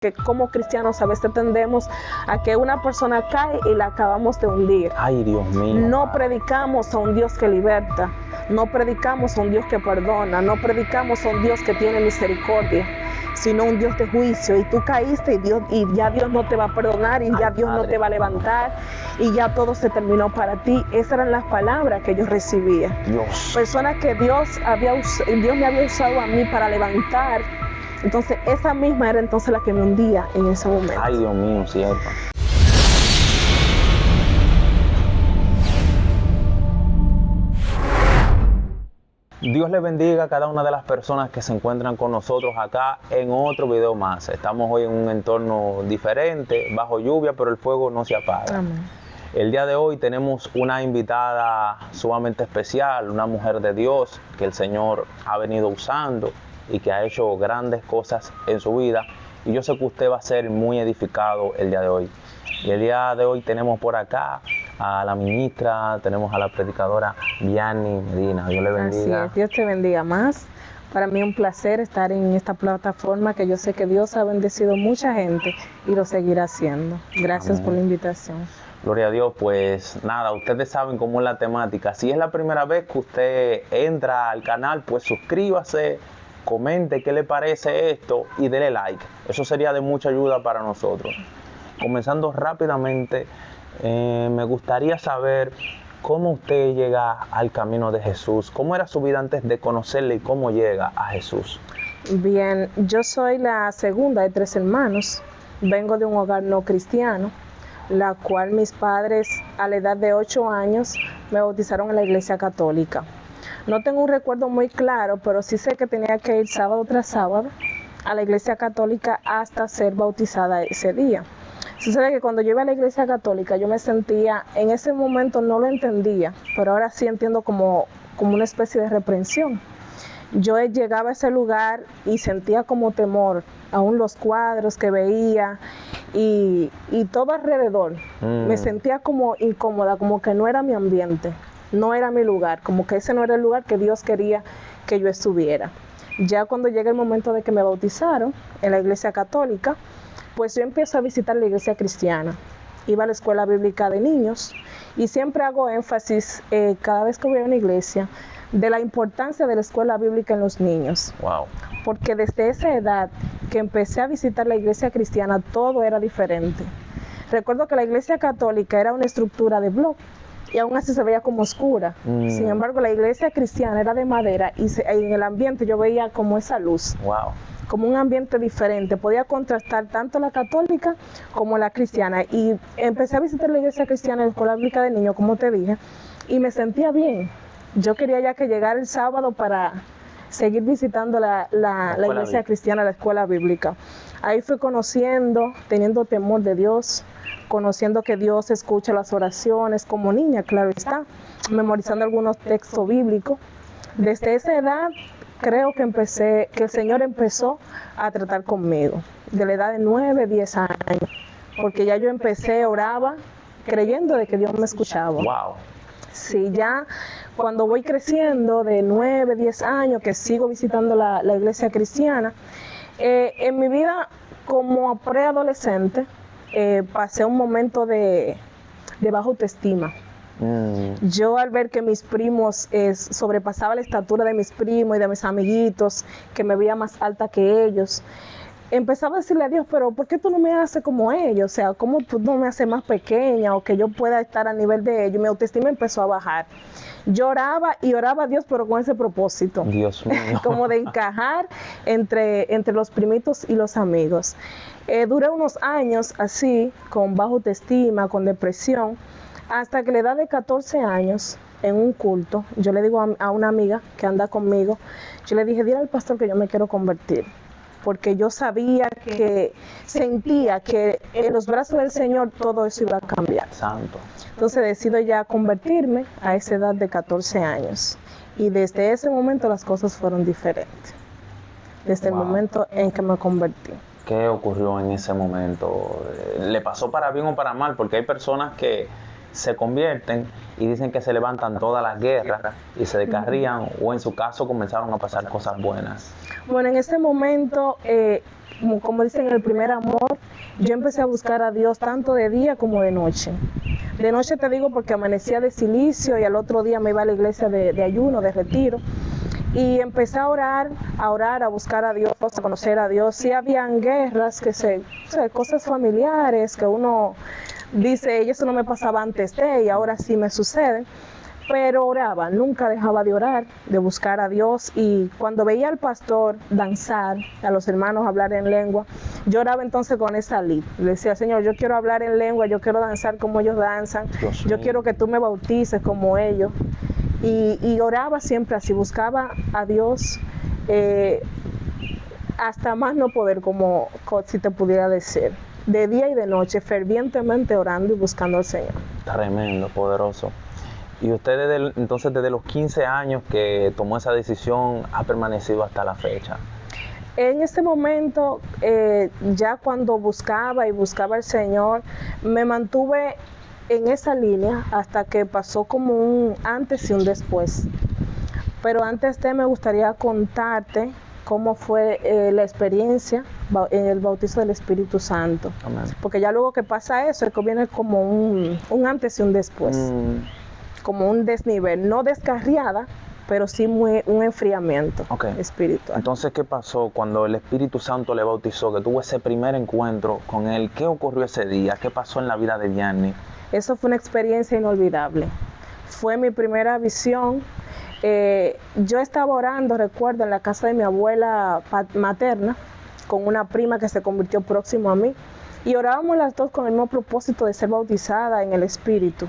que como cristianos a veces tendemos a que una persona cae y la acabamos de hundir. Ay, Dios mío. No predicamos a un Dios que liberta, no predicamos a un Dios que perdona, no predicamos a un Dios que tiene misericordia, sino un Dios de juicio. Y tú caíste y ya Dios no te va a perdonar, y ya Dios no te va a levantar, y ya todo se terminó para ti. Esas eran las palabras que yo recibía. Dios. Personas que Dios me había usado a mí para levantar. Entonces esa misma era entonces la que me hundía en ese momento. Ay, Dios mío, cierto. Dios les bendiga a cada una de las personas que se encuentran con nosotros acá en otro video más. Estamos hoy en un entorno diferente, bajo lluvia, pero el fuego no se apaga. Amén. El día de hoy tenemos una invitada sumamente especial, una mujer de Dios que el Señor ha venido usando y que ha hecho grandes cosas en su vida. Y yo sé que usted va a ser muy edificado el día de hoy. Y el día de hoy tenemos por acá a la ministra, tenemos a la predicadora Vianney Medina. Dios le bendiga. Así es, Dios te bendiga más. Para mí es un placer estar en esta plataforma que yo sé que Dios ha bendecido mucha gente y lo seguirá haciendo. Gracias Amén. por la invitación. Gloria a Dios. Pues nada, ustedes saben cómo es la temática. Si es la primera vez que usted entra al canal, pues suscríbase, comente qué le parece esto y dele like. Eso sería de mucha ayuda para nosotros. Comenzando rápidamente, me gustaría saber cómo usted llega al camino de Jesús. ¿Cómo era su vida antes de conocerle y cómo llega a Jesús? Bien, yo soy la segunda de 3 hermanos. Vengo de un hogar no cristiano, la cual mis padres a la edad de 8 años me bautizaron en la iglesia católica. No tengo un recuerdo muy claro, pero sí sé que tenía que ir sábado tras sábado a la iglesia católica hasta ser bautizada ese día. Sucede que cuando yo iba a la iglesia católica yo me sentía, en ese momento no lo entendía, pero ahora sí entiendo como una especie de reprensión. Yo llegaba a ese lugar y sentía como temor, aún los cuadros que veía y todo alrededor. Me sentía como incómoda, como que no era mi ambiente, no era mi lugar, como que ese no era el lugar que Dios quería que yo estuviera. Ya cuando llega el momento de que me bautizaron en la iglesia católica, pues yo empiezo a visitar la iglesia cristiana. Iba a la escuela bíblica de niños y siempre hago énfasis cada vez que voy a una iglesia de la importancia de la escuela bíblica en los niños. Wow. Porque desde esa edad que empecé a visitar la iglesia cristiana todo era diferente. Recuerdo que la iglesia católica era una estructura de bloc y aún así se veía como oscura. Sin embargo, la iglesia cristiana era de madera y en el ambiente yo veía como esa luz. Wow. Como un ambiente diferente, podía contrastar tanto la católica como la cristiana. Y empecé a visitar la iglesia cristiana en la escuela bíblica de niños, como te dije, y me sentía bien. Yo quería ya que llegara el sábado para seguir visitando la iglesia cristiana, la escuela bíblica. Ahí fui conociendo, teniendo temor de Dios, conociendo que Dios escucha las oraciones como niña, claro está, memorizando algunos textos bíblicos. Desde esa edad creo que el Señor empezó a tratar conmigo, de la edad de 9, 10 años, porque ya yo empecé, oraba, creyendo de que Dios me escuchaba. Wow. Sí, ya cuando voy creciendo de 9, 10 años, que sigo visitando la iglesia cristiana, en mi vida como preadolescente pasé un momento de baja autoestima. Yo al ver que mis primos sobrepasaba la estatura de mis primos y de mis amiguitos, que me veía más alta que ellos, empezaba a decirle a Dios, pero ¿por qué tú no me haces como ellos? O sea, ¿cómo tú no me haces más pequeña o que yo pueda estar a nivel de ellos? Mi autoestima empezó a bajar. Yo oraba y oraba a Dios, pero con ese propósito. Dios mío. Como de encajar entre los primitos y los amigos. Duré unos años así, con baja autoestima, con depresión, hasta que a la edad de 14 años, en un culto, yo le digo a una amiga que anda conmigo, yo le dije, dile al pastor que yo me quiero convertir. Porque yo sentía que en los brazos del Señor todo eso iba a cambiar. Santo. Entonces decido ya convertirme a esa edad de 14 años. Y desde ese momento las cosas fueron diferentes. Desde el momento en que me convertí. ¿Qué ocurrió en ese momento? ¿Le pasó para bien o para mal? Porque hay personas que se convierten y dicen que se levantan todas las guerras y se descarrían, o en su caso comenzaron a pasar cosas buenas. Bueno, en ese momento como dicen, el primer amor, yo empecé a buscar a Dios tanto de día como de noche. De noche te digo porque amanecía de silicio y al otro día me iba a la iglesia de ayuno, de retiro. Y empecé a orar, a buscar a Dios, a conocer a Dios. Sí habían guerras, cosas familiares que uno dice, eso no me pasaba antes de, y ahora sí me sucede. Pero oraba, nunca dejaba de orar, de buscar a Dios. Y cuando veía al pastor danzar, a los hermanos hablar en lengua, yo oraba entonces con esa lid. Le decía, Señor, yo quiero hablar en lengua, yo quiero danzar como ellos danzan, yo quiero que tú me bautices como ellos. Y oraba siempre así, buscaba a Dios hasta más no poder, como si te pudiera decir, de día y de noche, fervientemente orando y buscando al Señor. Tremendo, poderoso. Y usted entonces desde los 15 años que tomó esa decisión ha permanecido hasta la fecha. En ese momento, ya cuando buscaba al Señor, me mantuve en esa línea hasta que pasó como un antes y un después. Pero antes me gustaría contarte cómo fue la experiencia en el bautizo del Espíritu Santo. Amén. Porque ya luego que pasa eso, es que viene como un antes y un después. Como un desnivel, no descarriada, pero sí un enfriamiento espiritual. Entonces, ¿qué pasó cuando el Espíritu Santo le bautizó, que tuvo ese primer encuentro con él? ¿Qué ocurrió ese día? ¿Qué pasó en la vida de Dianny? Eso fue una experiencia inolvidable. Fue mi primera visión. Yo estaba orando, recuerdo, en la casa de mi abuela materna, con una prima que se convirtió próximo a mí. Y orábamos las dos con el mismo propósito de ser bautizada en el Espíritu.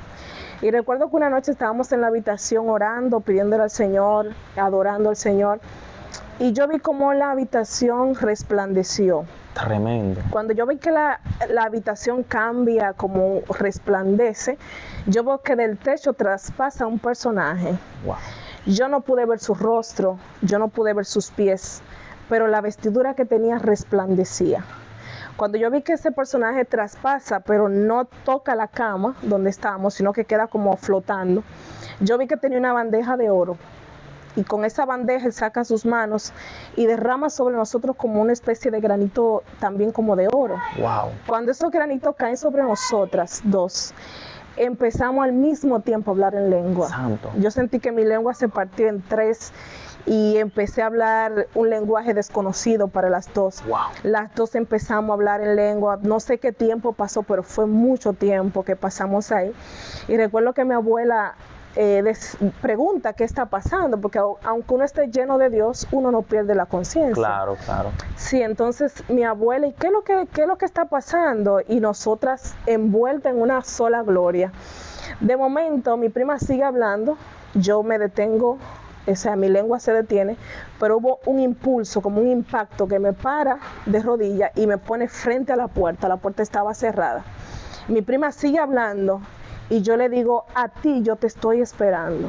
Y recuerdo que una noche estábamos en la habitación orando, pidiéndole al Señor, adorando al Señor. Y yo vi cómo la habitación resplandeció. Tremendo. Cuando yo vi que la habitación cambia, como resplandece, yo veo que del techo traspasa un personaje. Wow. Yo no pude ver su rostro, yo no pude ver sus pies, pero la vestidura que tenía resplandecía. Cuando yo vi que ese personaje traspasa, pero no toca la cama donde estábamos, sino que queda como flotando, yo vi que tenía una bandeja de oro. Y con esa bandeja él saca sus manos y derrama sobre nosotros como una especie de granito también como de oro. Wow. Cuando esos granitos caen sobre nosotras dos, empezamos al mismo tiempo a hablar en lengua. Santo. Yo sentí que mi lengua se partió en tres y empecé a hablar un lenguaje desconocido para las dos. Wow. Las dos empezamos a hablar en lengua. No sé qué tiempo pasó, pero fue mucho tiempo que pasamos ahí. Y recuerdo que mi abuela pregunta qué está pasando, porque aunque uno esté lleno de Dios, uno no pierde la conciencia. Claro, claro. Sí, entonces mi abuela, ¿y qué es lo que está pasando? Y nosotras envueltas en una sola gloria. De momento mi prima sigue hablando, yo me detengo, o sea, mi lengua se detiene, pero hubo un impulso, como un impacto que me para de rodillas y me pone frente a la puerta estaba cerrada. Mi prima sigue hablando y yo le digo, a ti yo te estoy esperando.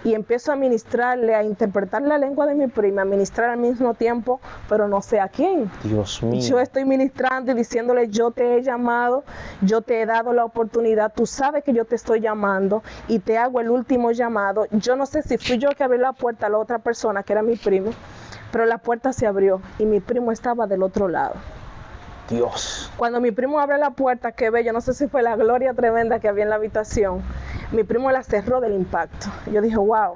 Y empiezo a ministrarle, a interpretar la lengua de mi prima, a ministrar al mismo tiempo, pero no sé a quién. Dios mío. Yo estoy ministrando y diciéndole, yo te he llamado, yo te he dado la oportunidad, tú sabes que yo te estoy llamando y te hago el último llamado. Yo no sé si fui yo que abrí la puerta a la otra persona, que era mi primo, pero la puerta se abrió y mi primo estaba del otro lado. Dios. Cuando mi primo abre la puerta, que ve, yo no sé si fue la gloria tremenda que había en la habitación, mi primo la cerró del impacto. Yo dije, wow.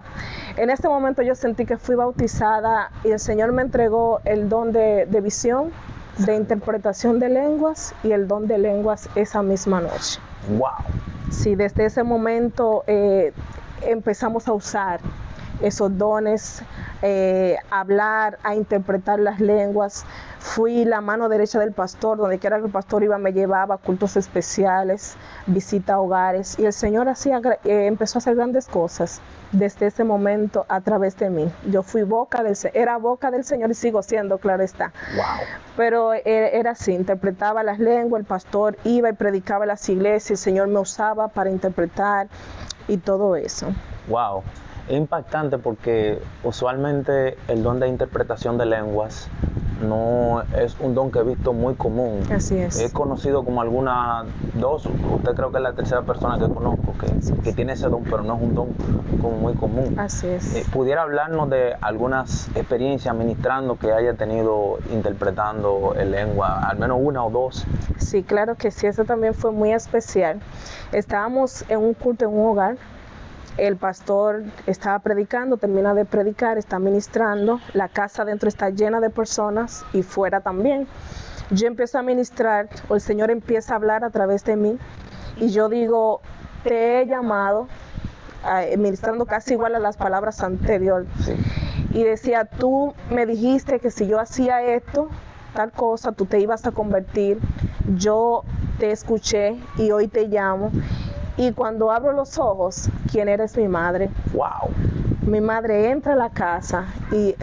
En ese momento yo sentí que fui bautizada y el Señor me entregó el don de visión, de interpretación de lenguas y el don de lenguas esa misma noche. Wow. Sí, desde ese momento empezamos a usar esos dones, hablar, a interpretar las lenguas. Fui la mano derecha del pastor, donde quiera que el pastor iba me llevaba a cultos especiales, visita a hogares, y el Señor empezó a hacer grandes cosas desde ese momento a través de mí. Yo fui era boca del Señor y sigo siendo, claro está. Wow. Pero era así, interpretaba las lenguas, el pastor iba y predicaba en las iglesias, el Señor me usaba para interpretar y todo eso. Wow. Es impactante porque usualmente el don de interpretación de lenguas no es un don que he visto muy común. Así es. He conocido como usted creo que es la tercera persona que conozco que que tiene ese don, pero no es un don como muy común. Así es. ¿Pudiera hablarnos de algunas experiencias ministrando que haya tenido interpretando en lengua, al menos una o dos? Sí, claro que sí, eso también fue muy especial. Estábamos en un culto en un hogar, el pastor estaba predicando, termina de predicar, está ministrando, la casa adentro está llena de personas y fuera también. Yo empiezo a ministrar, o el Señor empieza a hablar a través de mí, y yo digo, te he llamado, ministrando casi igual a las palabras anteriores. Sí. Y decía, tú me dijiste que si yo hacía esto, tal cosa, tú te ibas a convertir. Yo te escuché y hoy te llamo. Y cuando abro los ojos, ¿quién eres? Mi madre. ¡Wow! Mi madre entra a la casa,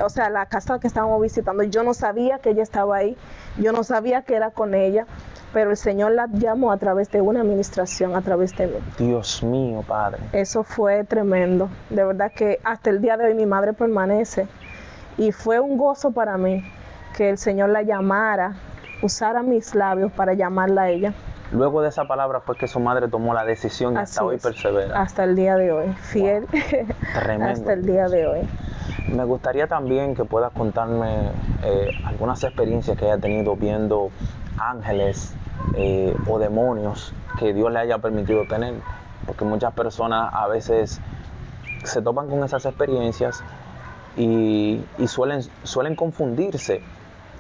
o sea, la casa que estábamos visitando, y yo no sabía que ella estaba ahí, yo no sabía que era con ella, pero el Señor la llamó a través de una administración, a través de mí. Dios mío, Padre. Eso fue tremendo. De verdad que hasta el día de hoy mi madre permanece. Y fue un gozo para mí que el Señor la llamara, usara mis labios para llamarla a ella. Luego de esa palabra fue que su madre tomó la decisión y hasta hoy persevera. Hasta el día de hoy, fiel. Wow. Tremendo. Hasta el día de hoy. Me gustaría también que puedas contarme algunas experiencias que haya tenido viendo ángeles o demonios que Dios le haya permitido tener, porque muchas personas a veces se topan con esas experiencias y suelen confundirse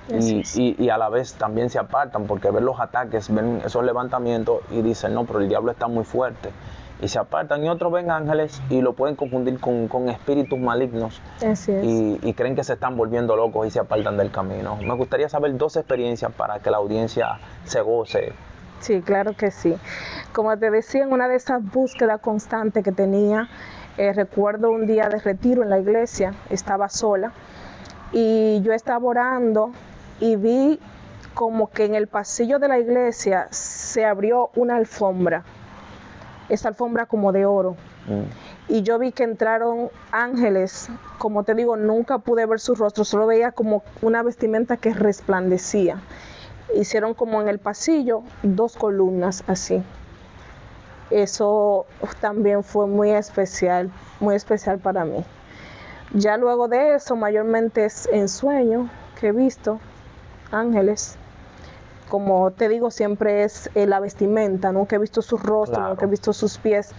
y a la vez también se apartan porque ven los ataques, ven esos levantamientos y dicen, no, pero el diablo está muy fuerte, y se apartan, y otros ven ángeles y lo pueden confundir con espíritus malignos. Así es. Y creen que se están volviendo locos y se apartan del camino. Me gustaría saber dos experiencias para que la audiencia se goce. Sí, claro que sí. Como te decía, en una de esas búsquedas constantes que tenía, recuerdo un día de retiro en la iglesia, estaba sola y yo estaba orando y vi como que en el pasillo de la iglesia se abrió una alfombra, esa alfombra como de oro. Y yo vi que entraron ángeles, como te digo, nunca pude ver su rostro, solo veía como una vestimenta que resplandecía. Hicieron como en el pasillo 2 columnas así. Eso también fue muy especial para mí. Ya luego de eso, mayormente es en sueño que he visto ángeles. Como te digo, siempre es la vestimenta, nunca he visto su rostro, claro. Nunca he visto sus pies,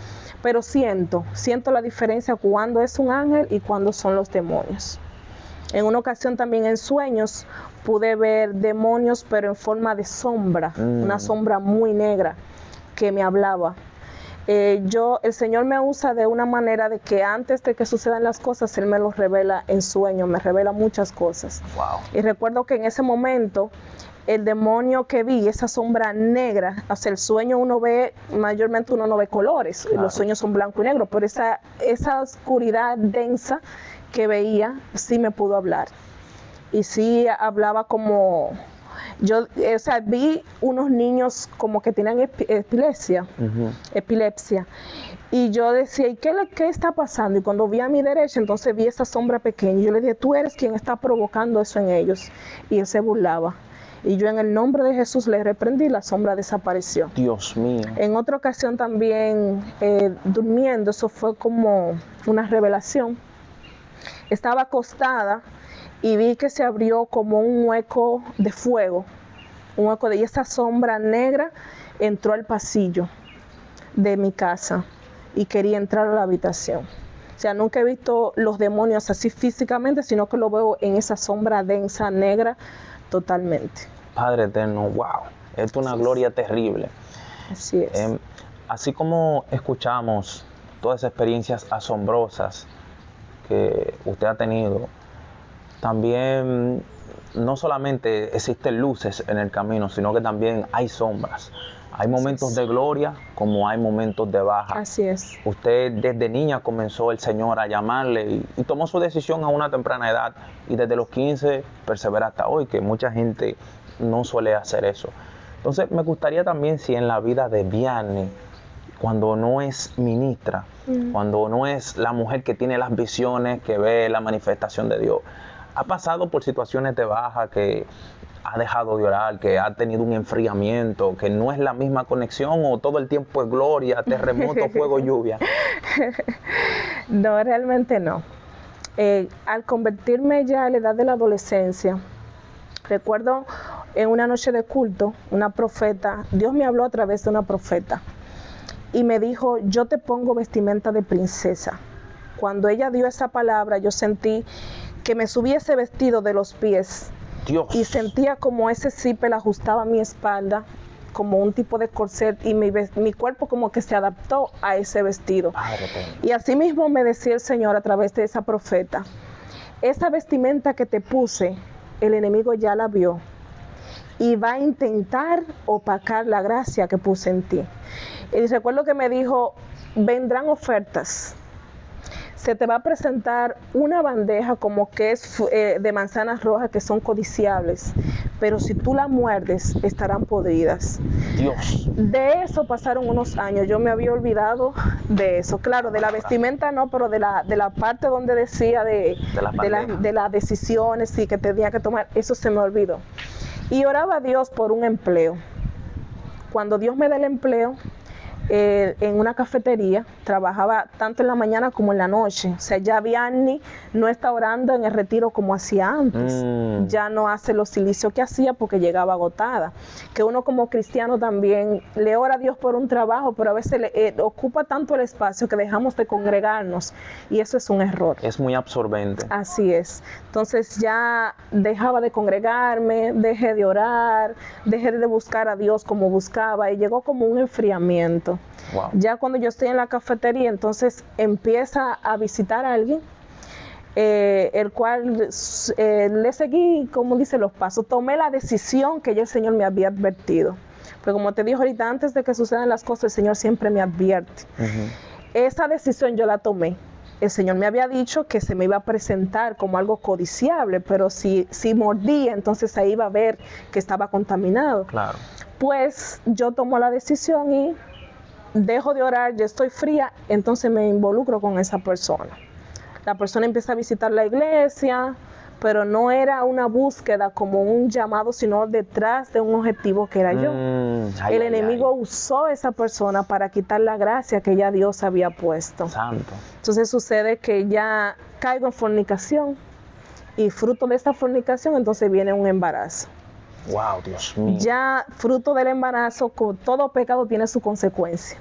pero siento la diferencia cuando es un ángel y cuando son los demonios. En una ocasión también en sueños pude ver demonios, pero en forma de sombra, una sombra muy negra que me hablaba. El Señor me usa de una manera de que antes de que sucedan las cosas, Él me los revela en sueños, me revela muchas cosas. Wow. Y recuerdo que en ese momento, el demonio que vi, esa sombra negra, o sea, el sueño mayormente uno no ve colores, claro. Los sueños son blanco y negro, pero esa oscuridad densa que veía, sí me pudo hablar. Y sí hablaba como... vi unos niños como que tenían epilepsia, y yo decía, ¿y qué está pasando? Y cuando vi a mi derecha, entonces vi esa sombra pequeña, y yo le dije, tú eres quien está provocando eso en ellos, y él se burlaba, y yo en el nombre de Jesús le reprendí, la sombra desapareció. Dios mío. En otra ocasión también, durmiendo, eso fue como una revelación, estaba acostada, y vi que se abrió como un hueco de fuego, y esa sombra negra entró al pasillo de mi casa y quería entrar a la habitación. O sea, nunca he visto los demonios así físicamente, sino que lo veo en esa sombra densa, negra, totalmente. Padre eterno, wow, es una gloria terrible. Así es. Así como escuchamos todas esas experiencias asombrosas que usted ha tenido, también no solamente existen luces en el camino, sino que también hay sombras. Hay momentos de gloria como hay momentos de baja. Así es. Usted desde niña comenzó el Señor a llamarle y tomó su decisión a una temprana edad, y desde los 15 persevera hasta hoy, que mucha gente no suele hacer eso. Entonces me gustaría también, si en la vida de Vianney, cuando no es ministra, cuando no es la mujer que tiene las visiones, que ve la manifestación de Dios, ha pasado por situaciones de baja, que ha dejado de orar, que ha tenido un enfriamiento, que no es la misma conexión o todo el tiempo es gloria, terremoto, fuego, lluvia? No, realmente no. Al convertirme ya a la edad de la adolescencia, recuerdo en una noche de culto, una profeta, Dios me habló a través de una profeta y me dijo, yo te pongo vestimenta de princesa. Cuando ella dio esa palabra, yo sentí que me subía ese vestido de los pies. Dios. Y sentía como ese zipper ajustaba mi espalda, como un tipo de corset, y mi cuerpo como que se adaptó a ese vestido. Y así mismo me decía el Señor a través de esa profeta, esa vestimenta que te puse, el enemigo ya la vio y va a intentar opacar la gracia que puse en ti. Y recuerdo que me dijo, vendrán ofertas. Se te va a presentar una bandeja como que es de manzanas rojas que son codiciables, pero si tú la muerdes, estarán podridas. Dios. De eso pasaron unos años, yo me había olvidado de eso. Claro, de la vestimenta no, pero de la parte donde decía de las decisiones sí, que tenía que tomar, eso se me olvidó. Y oraba a Dios por un empleo. Cuando Dios me da el empleo, en una cafetería, trabajaba tanto en la mañana como en la noche. O sea, ya Vianney no está orando en el retiro como hacía antes. Ya no hace los silicios que hacía porque llegaba agotada. Que uno como cristiano también le ora a Dios por un trabajo, pero a veces ocupa tanto el espacio que dejamos de congregarnos y eso es un error. Es muy absorbente. Así es. Entonces ya dejaba de congregarme, dejé de orar, dejé de buscar a Dios como buscaba y llegó como un enfriamiento. Wow. Ya cuando yo estoy en la cafetería, entonces empieza a visitar a alguien, el cual le seguí, como dice, los pasos. Tomé la decisión que ya el Señor me había advertido. Pero como te dije ahorita, antes de que sucedan las cosas, el Señor siempre me advierte. Esa decisión yo la tomé. El Señor me había dicho que se me iba a presentar como algo codiciable, pero si mordía, entonces ahí iba a ver que estaba contaminado. Claro. Pues yo tomo la decisión y dejo de orar, ya estoy fría, entonces me involucro con esa persona. La persona empieza a visitar la iglesia, pero no era una búsqueda como un llamado, sino detrás de un objetivo que era yo. El enemigo usó a esa persona para quitar la gracia que ya Dios había puesto. Santo. Entonces sucede que ya caigo en fornicación y fruto de esta fornicación entonces viene un embarazo. Wow, Dios mío. Ya fruto del embarazo, con todo pecado tiene su consecuencia.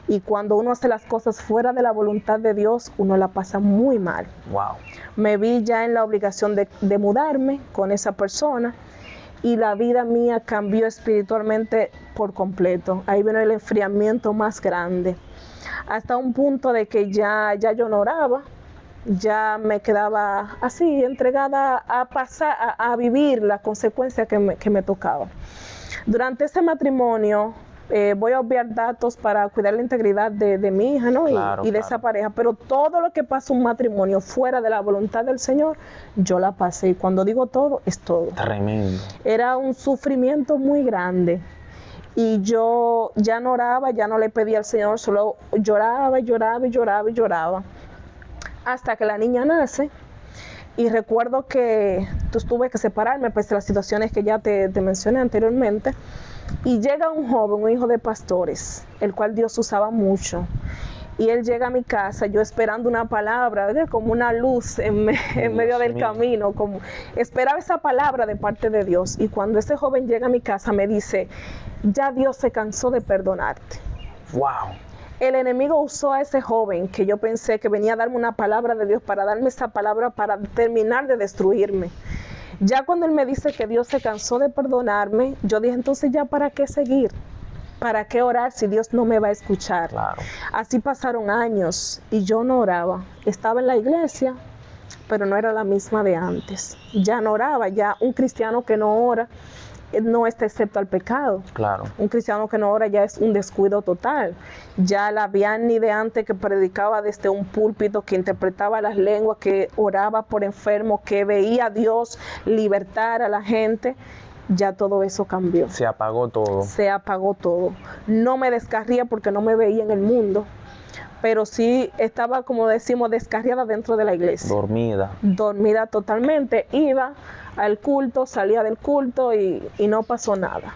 Y cuando uno hace las cosas fuera de la voluntad de Dios, uno la pasa muy mal. Wow. Me vi ya en la obligación de mudarme con esa persona y la vida mía cambió espiritualmente por completo. Ahí vino el enfriamiento más grande. Hasta un punto de que ya yo no oraba. Ya me quedaba así, entregada a pasar, a vivir las consecuencias que me tocaba. Durante ese matrimonio, voy a obviar datos para cuidar la integridad de mi hija, ¿no? Claro, y de esa pareja, pero todo lo que pasa un matrimonio fuera de la voluntad del Señor, yo la pasé. Y cuando digo todo, es todo. Tremendo. Era un sufrimiento muy grande. Y yo ya no oraba, ya no le pedía al Señor, solo lloraba y lloraba y lloraba y lloraba. Hasta que la niña nace y recuerdo que tuve que separarme pues de las situaciones que ya te mencioné anteriormente y llega un joven, un hijo de pastores, el cual Dios usaba mucho y él llega a mi casa, yo esperando una palabra, ¿verdad? Como una luz en medio del camino, como esperaba esa palabra de parte de Dios y cuando ese joven llega a mi casa me dice, ya Dios se cansó de perdonarte. Wow. El enemigo usó a ese joven que yo pensé que venía a darme una palabra de Dios para darme esa palabra para terminar de destruirme. Ya cuando él me dice que Dios se cansó de perdonarme, yo dije, entonces ya para qué seguir, para qué orar si Dios no me va a escuchar. Claro. Así pasaron años y yo no oraba. Estaba en la iglesia, pero no era la misma de antes. Ya no oraba, ya un cristiano que no ora no está excepto al pecado. Claro. Un cristiano que no ora ya es un descuido total. Ya la Vianney de antes que predicaba desde un púlpito, que interpretaba las lenguas, que oraba por enfermos, que veía a Dios libertar a la gente, ya todo eso cambió. Se apagó todo. Se apagó todo. No me descarría porque no me veía en el mundo, pero sí estaba, como decimos, descarriada dentro de la iglesia. Dormida. Dormida totalmente. Iba al culto, salía del culto y no pasó nada.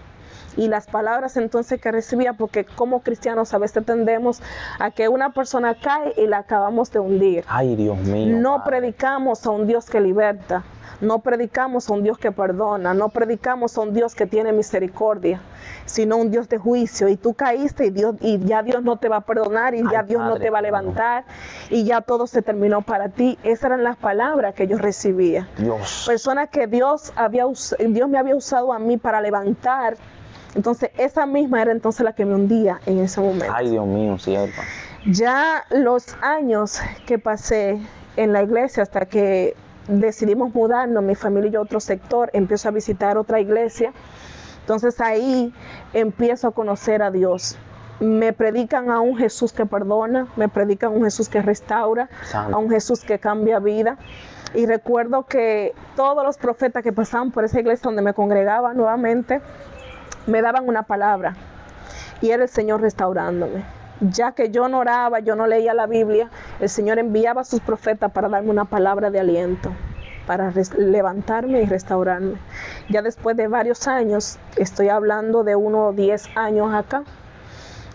Y las palabras entonces que recibía, porque como cristianos a veces tendemos a que una persona cae y la acabamos de hundir. Ay, Dios mío. No Padre. predicamos a un Dios que liberta, no predicamos a un Dios que perdona, no predicamos a un Dios que tiene misericordia, sino un Dios de juicio. Y tú caíste y ya Dios no te va a perdonar, y ya Ay, Dios no Padre, te va a levantar, y ya todo se terminó para ti. Esas eran las palabras que yo recibía. Dios. Personas que Dios me había usado a mí para levantar. Entonces esa misma era entonces la que me hundía en ese momento. Ay, Dios mío, sierva. Ya los años que pasé en la iglesia hasta que decidimos mudarnos, mi familia y yo, a otro sector, empiezo a visitar otra iglesia. Entonces ahí empiezo a conocer a Dios. Me predican a un Jesús que perdona, me predican a un Jesús que restaura, Santo. a un Jesús que cambia vida. Y recuerdo que todos los profetas que pasaban por esa iglesia donde me congregaba nuevamente, me daban una palabra, y era el Señor restaurándome. Ya que yo no oraba, yo no leía la Biblia, el Señor enviaba a sus profetas para darme una palabra de aliento, para levantarme y restaurarme. Ya después de varios años, estoy hablando de unos 10 años acá,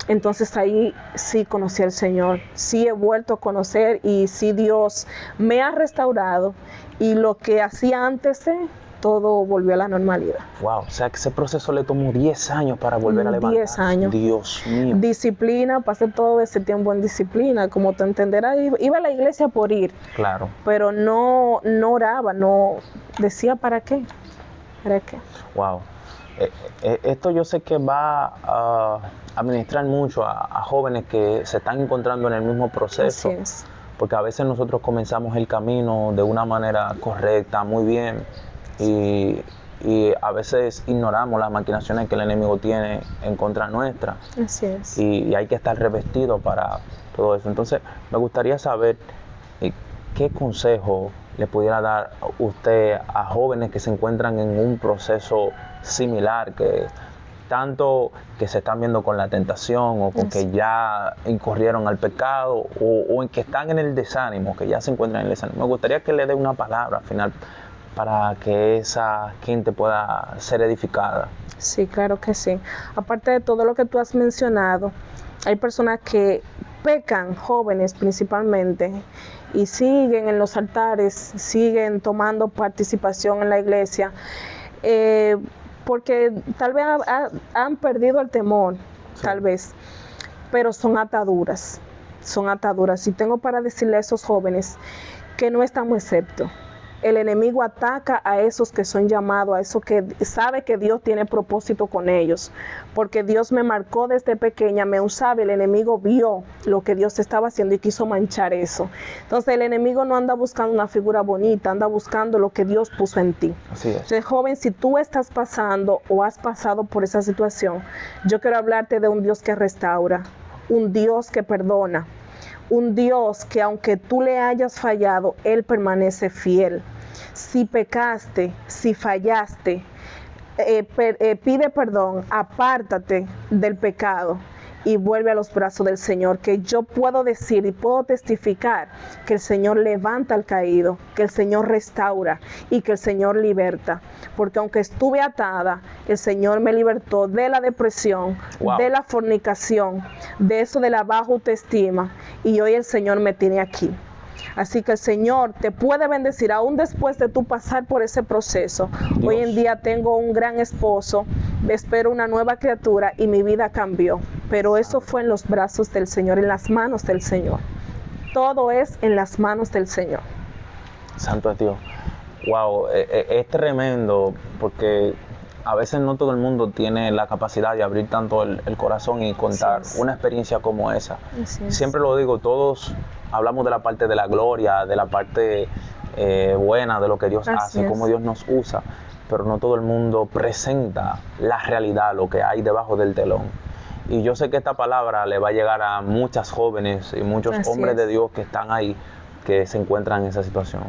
entonces ahí sí conocí al Señor, sí he vuelto a conocer, y sí Dios me ha restaurado, y lo que hacía antes todo volvió a la normalidad. Wow, o sea que ese proceso le tomó 10 años para volver a levantar. 10 años. Dios mío. Disciplina, pasé todo ese tiempo en disciplina, como te entenderás, iba a la iglesia por ir, Claro. pero no oraba, no decía ¿para qué? ¿Para qué? Wow. Esto yo sé que va a administrar mucho a jóvenes que se están encontrando en el mismo proceso. Así es. Porque a veces nosotros comenzamos el camino de una manera correcta, muy bien, y a veces ignoramos las maquinaciones que el enemigo tiene en contra nuestra. Así es. Y hay que estar revestido para todo eso. Entonces, me gustaría saber qué consejo le pudiera dar usted a jóvenes que se encuentran en un proceso similar, que tanto que se están viendo con la tentación, o con que ya incurrieron al pecado, o en que están en el desánimo, que ya se encuentran en el desánimo. Me gustaría que le dé una palabra al final para que esa gente pueda ser edificada. Sí, claro que sí. Aparte de todo lo que tú has mencionado, hay personas que pecan, jóvenes principalmente, y siguen en los altares, siguen tomando participación en la iglesia, porque tal vez han perdido el temor, sí, tal vez, pero son ataduras. Y tengo para decirle a esos jóvenes que no estamos exceptos. El enemigo ataca a esos que son llamados, a esos que sabe que Dios tiene propósito con ellos, porque Dios me marcó desde pequeña, me usaba, el enemigo vio lo que Dios estaba haciendo y quiso manchar eso. Entonces el enemigo no anda buscando una figura bonita, anda buscando lo que Dios puso en ti. Así es. Entonces, joven, si tú estás pasando o has pasado por esa situación, yo quiero hablarte de un Dios que restaura, un Dios que perdona, un Dios que aunque tú le hayas fallado, Él permanece fiel. Si pecaste, si fallaste, pide perdón, apártate del pecado y vuelve a los brazos del Señor, que yo puedo decir y puedo testificar que el Señor levanta al caído, que el Señor restaura y que el Señor liberta, porque aunque estuve atada, el Señor me libertó de la depresión, wow, de la fornicación, de eso de la baja autoestima, y hoy el Señor me tiene aquí. Así que el Señor te puede bendecir aún después de tú pasar por ese proceso. Dios. Hoy en día tengo un gran esposo, espero una nueva criatura y mi vida cambió. Pero eso fue en los brazos del Señor, en las manos del Señor. Todo es en las manos del Señor. Santo es Dios. Wow, es tremendo, porque a veces no todo el mundo tiene la capacidad de abrir tanto el corazón y contar una experiencia como esa. Siempre lo digo, todos hablamos de la parte de la gloria, de la parte buena, de lo que Dios hace, cómo Dios nos usa, pero no todo el mundo presenta la realidad, lo que hay debajo del telón. Y yo sé que esta palabra le va a llegar a muchas jóvenes y muchos hombres de Dios que están ahí, que se encuentran en esa situación.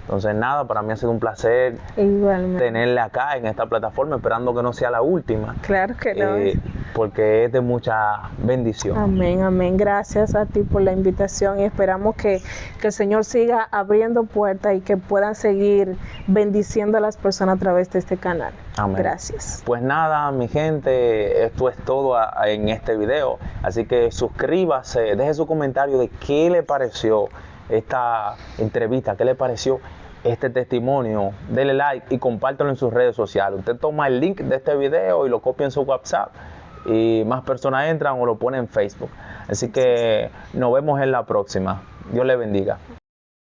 Entonces nada, para mí ha sido un placer tenerle acá en esta plataforma, esperando que no sea la última. Claro que no. porque es de mucha bendición. Amén, amén. Gracias a ti por la invitación y esperamos que el Señor siga abriendo puertas y que puedan seguir bendiciendo a las personas a través de este canal. Amén. Gracias. Pues nada, mi gente, esto es todo en este video. Así que suscríbase, deje su comentario de qué le pareció esta entrevista, qué le pareció este testimonio. Dele like y compártelo en sus redes sociales. Usted toma el link de este video y lo copia en su WhatsApp y más personas entran o lo ponen en Facebook. Así que nos vemos en la próxima. Dios le bendiga.